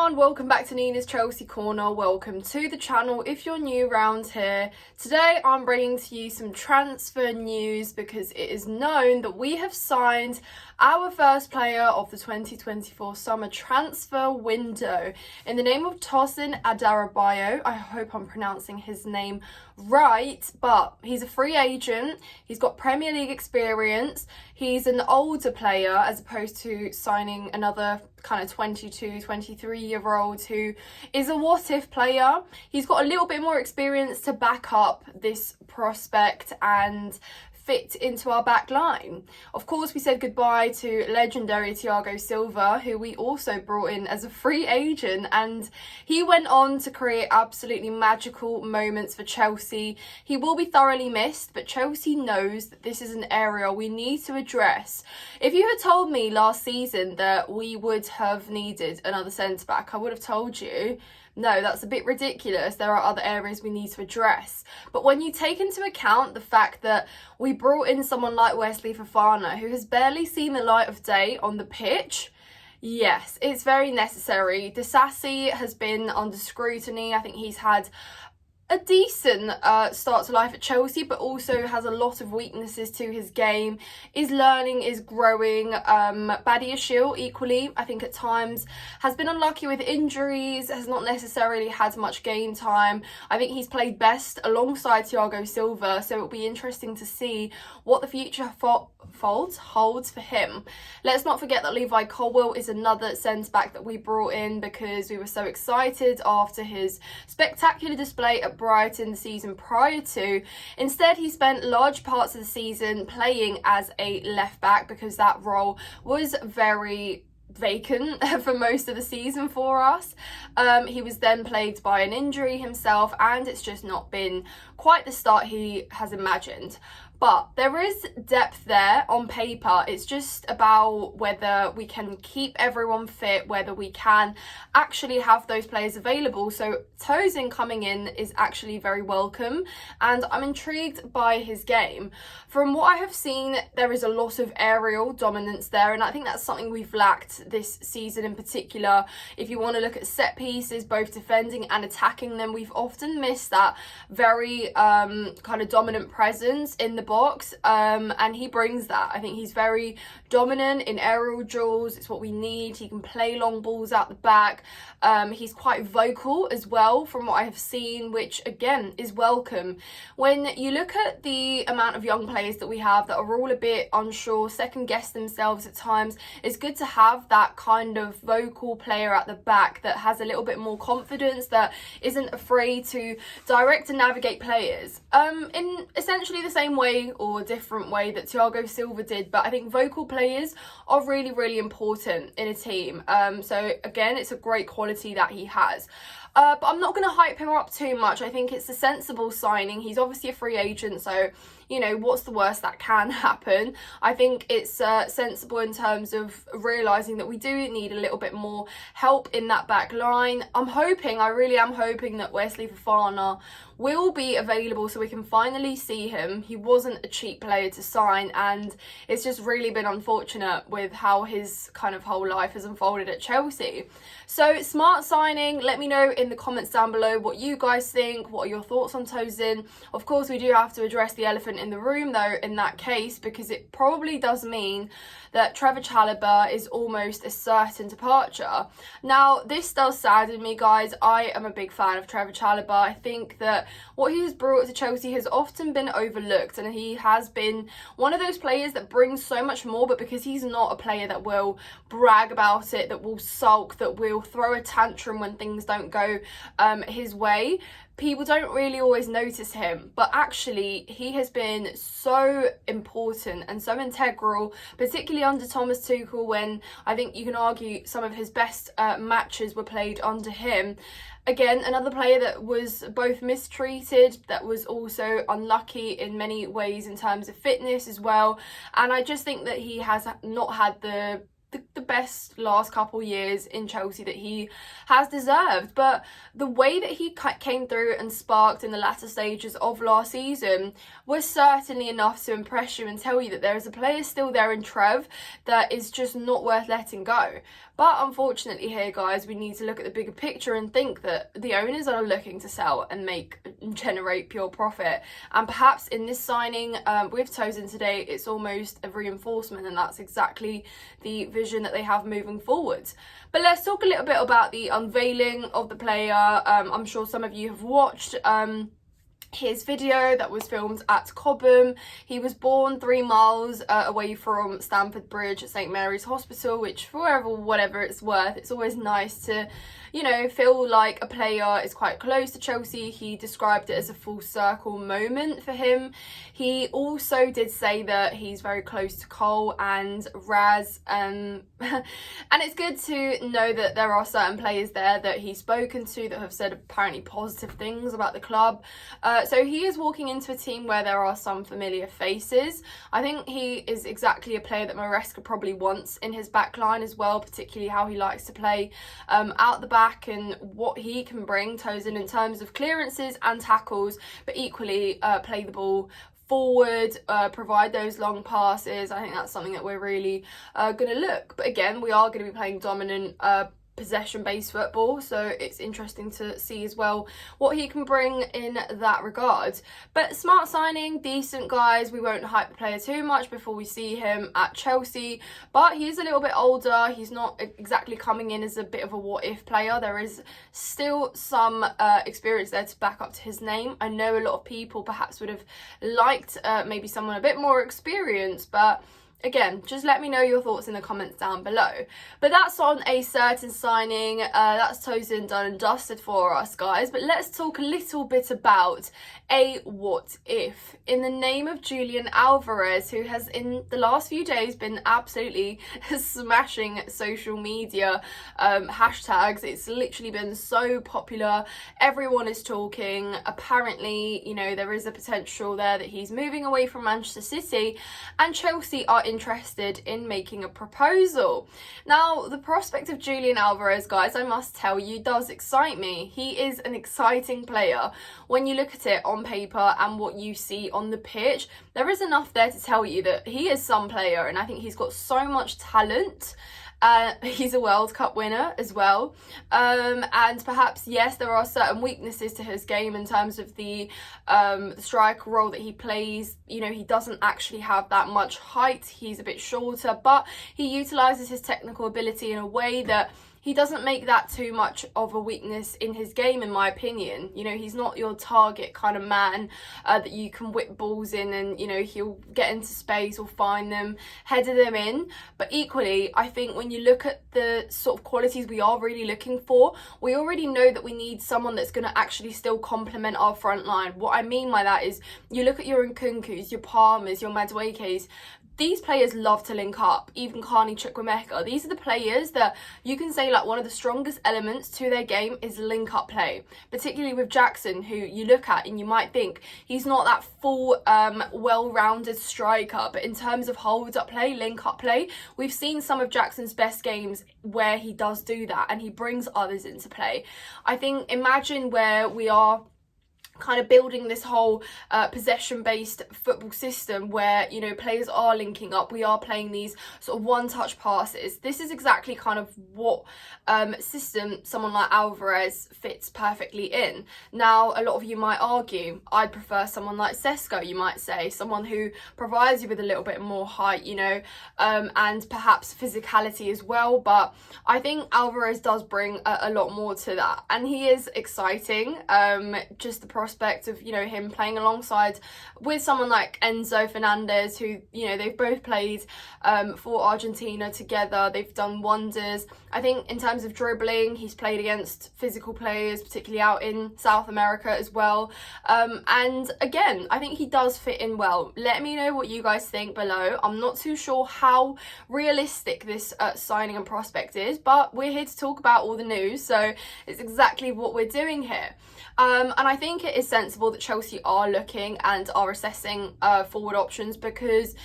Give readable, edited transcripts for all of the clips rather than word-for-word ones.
everyone, welcome back to Nina's Chelsea Corner. Welcome to the channel if you're new around here. Today I'm bringing to you some transfer news because it is known that we have signed our first player of the 2024 summer transfer window in the name of Tosin Adarabioyo. I hope I'm pronouncing his name right, but he's a free agent. He's got Premier League experience. He's an older player as opposed to signing another kind of 22, 23-year-old who is a what-if player. He's got a little bit more experience to back up this prospect and fit into our back line. Of course, we said goodbye to legendary Thiago Silva, who we also brought in as a free agent, and he went on to create absolutely magical moments for Chelsea. He will be thoroughly missed, but Chelsea knows that this is an area we need to address. If you had told me last season that we would have needed another centre-back, I would have told you, no, that's a bit ridiculous. There are other areas we need to address. But when you take into account the fact that we brought in someone like Wesley Fofana, who has barely seen the light of day on the pitch, yes, it's very necessary. Disasi has been under scrutiny. I think he's had a decent start to life at Chelsea, but also has a lot of weaknesses to his game, is learning, is growing. Badiashile equally, I think at times has been unlucky with injuries, has not necessarily had much game time. I think he's played best alongside Thiago Silva, so it'll be interesting to see what the future holds for him. Let's not forget that Levi Colwill is another centre-back that we brought in because we were so excited after his spectacular display at Brighton the season prior to. Instead, he spent large parts of the season playing as a left back because that role was very vacant for most of the season for us. He was then plagued by an injury himself, and it's just not been quite the start he has imagined. But there is depth there on paper. It's just about whether we can keep everyone fit, whether we can actually have those players available. So Tosin coming in is actually very welcome, and I'm intrigued by his game. From what I have seen, there is a lot of aerial dominance there, and I think that's something we've lacked this season in particular. If you want to look at set pieces, both defending and attacking them, we've often missed that very kind of dominant presence in the box, and he brings that. I think he's very dominant in aerial duels. It's what we need. He can play long balls out the back. He's quite vocal as well from what I have seen, which again is welcome. When you look at the amount of young players that we have that are all a bit unsure, second guess themselves at times, it's good to have that kind of vocal player at the back that has a little bit more confidence, that isn't afraid to direct and navigate players in essentially the same way or a different way that Thiago Silva did. But I think vocal players are really, really important in a team. So again, it's a great quality that he has. But I'm not going to hype him up too much. I think it's a sensible signing. He's obviously a free agent, so, you know, what's the worst that can happen? I think it's sensible in terms of realising that we do need a little bit more help in that back line. I really am hoping that Wesley Fofana will be available so we can finally see him. He wasn't a cheap player to sign, and it's just really been unfortunate with how his kind of whole life has unfolded at Chelsea. So smart signing. Let me know in the comments down below what you guys think. What are your thoughts on Tosin? Of course, we do have to address the elephant in the room though in that case, because it probably does mean that Trevor Chalobah is almost a certain departure. Now, this does sadden me, guys. I am a big fan of Trevor Chalobah. I think that what he has brought to Chelsea has often been overlooked, and he has been one of those players that brings so much more, but because he's not a player that will brag about it, that will sulk, that will throw a tantrum when things don't go his way, people don't really always notice him. But actually, he has been so important and so integral, particularly under Thomas Tuchel, when I think you can argue some of his best matches were played under him. Again, another player that was both mistreated, that was also unlucky in many ways in terms of fitness as well. And I just think that he has not had the best last couple years in Chelsea that he has deserved. But the way that he came through and sparked in the latter stages of last season was certainly enough to impress you and tell you that there is a player still there in Trev that is just not worth letting go. But unfortunately here, guys, we need to look at the bigger picture and think that the owners are looking to sell and generate pure profit. And perhaps in this signing with Tosin today, it's almost a reinforcement, and that's exactly the vision that they have moving forwards. But let's talk a little bit about the unveiling of the player. I'm sure some of you have watched his video that was filmed at Cobham. He was born 3 miles away from Stamford Bridge at St Mary's Hospital, which for whatever it's worth, it's always nice to, you know, feel like a player is quite close to Chelsea. He described it as a full circle moment for him. He also did say that he's very close to Cole and Raz, and it's good to know that there are certain players there that he's spoken to that have said apparently positive things about the club. So he is walking into a team where there are some familiar faces. I think he is exactly a player that Maresca probably wants in his back line as well, particularly how he likes to play out the back and what he can bring, Tosin, in terms of clearances and tackles, but equally play the ball forward, provide those long passes. I think that's something that we're really going to look. But again, we are going to be playing dominant possession-based football, so it's interesting to see as well what he can bring in that regard. But smart signing, decent, guys. We won't hype the player too much before we see him at Chelsea, but he's a little bit older. He's not exactly coming in as a bit of a what-if player. There is still some experience there to back up to his name. I know a lot of people perhaps would have liked maybe someone a bit more experienced, but again, just let me know your thoughts in the comments down below. But that's on a certain signing. That's Tosin done and dusted for us, guys. But let's talk a little bit about a what if. In the name of Julian Alvarez, who has in the last few days been absolutely smashing social media hashtags. It's literally been so popular. Everyone is talking. Apparently, you know, there is a potential there that he's moving away from Manchester City, and Chelsea are interested in making a proposal. Now, the prospect of Julian Alvarez, guys, I must tell you, does excite me. He is an exciting player. When you look at it on paper and what you see on the pitch, there is enough there to tell you that he is some player, and I think he's got so much talent. He's a World Cup winner as well, and perhaps, yes, there are certain weaknesses to his game in terms of the striker role that he plays. You know, he doesn't actually have that much height. He's a bit shorter, but he utilises his technical ability in a way that he doesn't make that too much of a weakness in his game, in my opinion. You know, he's not your target kind of man that you can whip balls in and, you know, he'll get into space or find them, header them in. But equally, I think when you look at the sort of qualities we are really looking for, we already know that we need someone that's going to actually still complement our front line. What I mean by that is, you look at your Nkunkus, your Palmers, your Maduekes. These players love to link up, even Carney Chukwuemeka. These are the players that you can say like one of the strongest elements to their game is link up play, particularly with Jackson, who you look at and you might think he's not that full, well-rounded striker, but in terms of hold up play, link up play, we've seen some of Jackson's best games where he does do that and he brings others into play. I think, imagine where we are kind of building this whole possession-based football system where, you know, players are linking up. We are playing these sort of one-touch passes. This is exactly kind of what system someone like Alvarez fits perfectly in. Now, a lot of you might argue, I'd prefer someone like Sesko, you might say, someone who provides you with a little bit more height, you know, and perhaps physicality as well. But I think Alvarez does bring a lot more to that, and he is exciting. Just the prospect of, you know, him playing alongside with someone like Enzo Fernandez, who, you know, they've both played for Argentina together. They've done wonders. I think in terms of dribbling, he's played against physical players, particularly out in South America as well. And again, I think he does fit in well. Let me know what you guys think below. I'm not too sure how realistic this signing and prospect is, but we're here to talk about all the news, so it's exactly what we're doing here. And I think it is sensible that Chelsea are looking and are assessing forward options, because,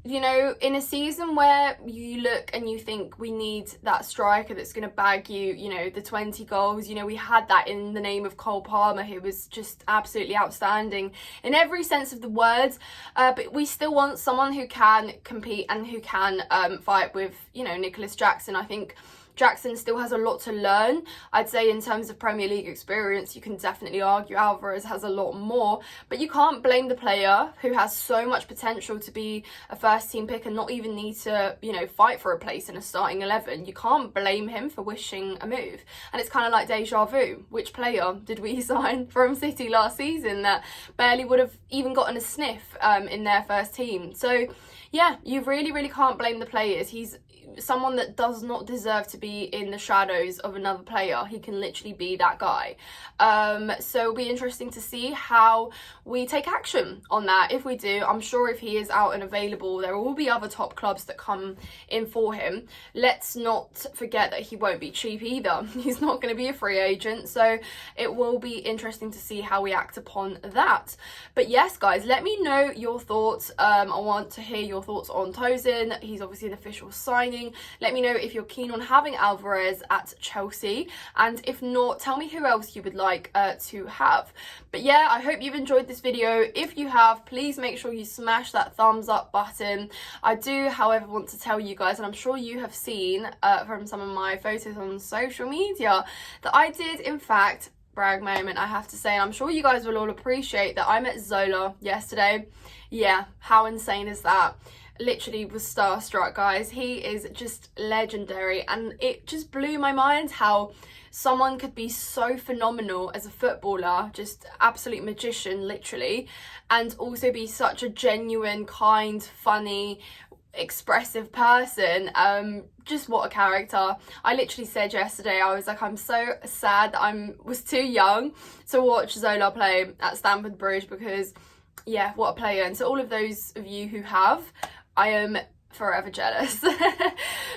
you know, in a season where you look and you think we need that striker that's going to bag you, you know, the 20 goals, you know, we had that in the name of Cole Palmer, who was just absolutely outstanding in every sense of the words, but we still want someone who can compete and who can fight with, you know, Nicholas Jackson. I think Jackson still has a lot to learn. I'd say in terms of Premier League experience, you can definitely argue Alvarez has a lot more, but you can't blame the player who has so much potential to be a first team pick and not even need to, you know, fight for a place in a starting 11. You can't blame him for wishing a move. And it's kind of like deja vu. Which player did we sign from City last season that barely would have even gotten a sniff in their first team? So yeah, you really can't blame the players. He's someone that does not deserve to be in the shadows of another player. He can literally be that guy. So it'll be interesting to see how we take action on that. If we do, I'm sure if he is out and available, there will be other top clubs that come in for him. Let's not forget that he won't be cheap either. He's not going to be a free agent, so it will be interesting to see how we act upon that. But yes, guys, let me know your thoughts. I want to hear your thoughts on Tosin. He's obviously an official signing. Let me know if you're keen on having Alvarez at Chelsea, and if not, tell me who else you would like to have. But yeah, I hope you've enjoyed this video. If you have, please make sure you smash that thumbs up button. I do, however, want to tell you guys, and I'm sure you have seen from some of my photos on social media, that I did in fact, brag moment I have to say, and I'm sure you guys will all appreciate that I met Zola yesterday. Yeah, how insane is that? Literally was starstruck, guys. He is just legendary, and it just blew my mind how someone could be so phenomenal as a footballer, just absolute magician literally, and also be such a genuine, kind, funny, expressive person. Just what a character. I literally said yesterday, I was like, I'm so sad that I was too young to watch Zola play at Stamford Bridge, because yeah, what a player. And to all of those of you who have, I am forever jealous.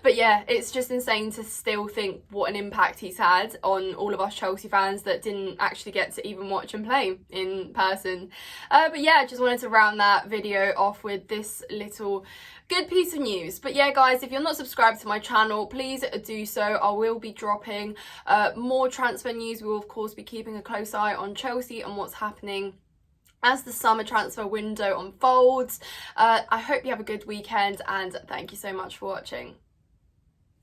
But yeah, it's just insane to still think what an impact he's had on all of us Chelsea fans that didn't actually get to even watch him play in person. But yeah, I just wanted to round that video off with this little good piece of news. But yeah, guys, if you're not subscribed to my channel, please do so. I will be dropping more transfer news. We will of course be keeping a close eye on Chelsea and what's happening as the summer transfer window unfolds. I hope you have a good weekend, and thank you so much for watching.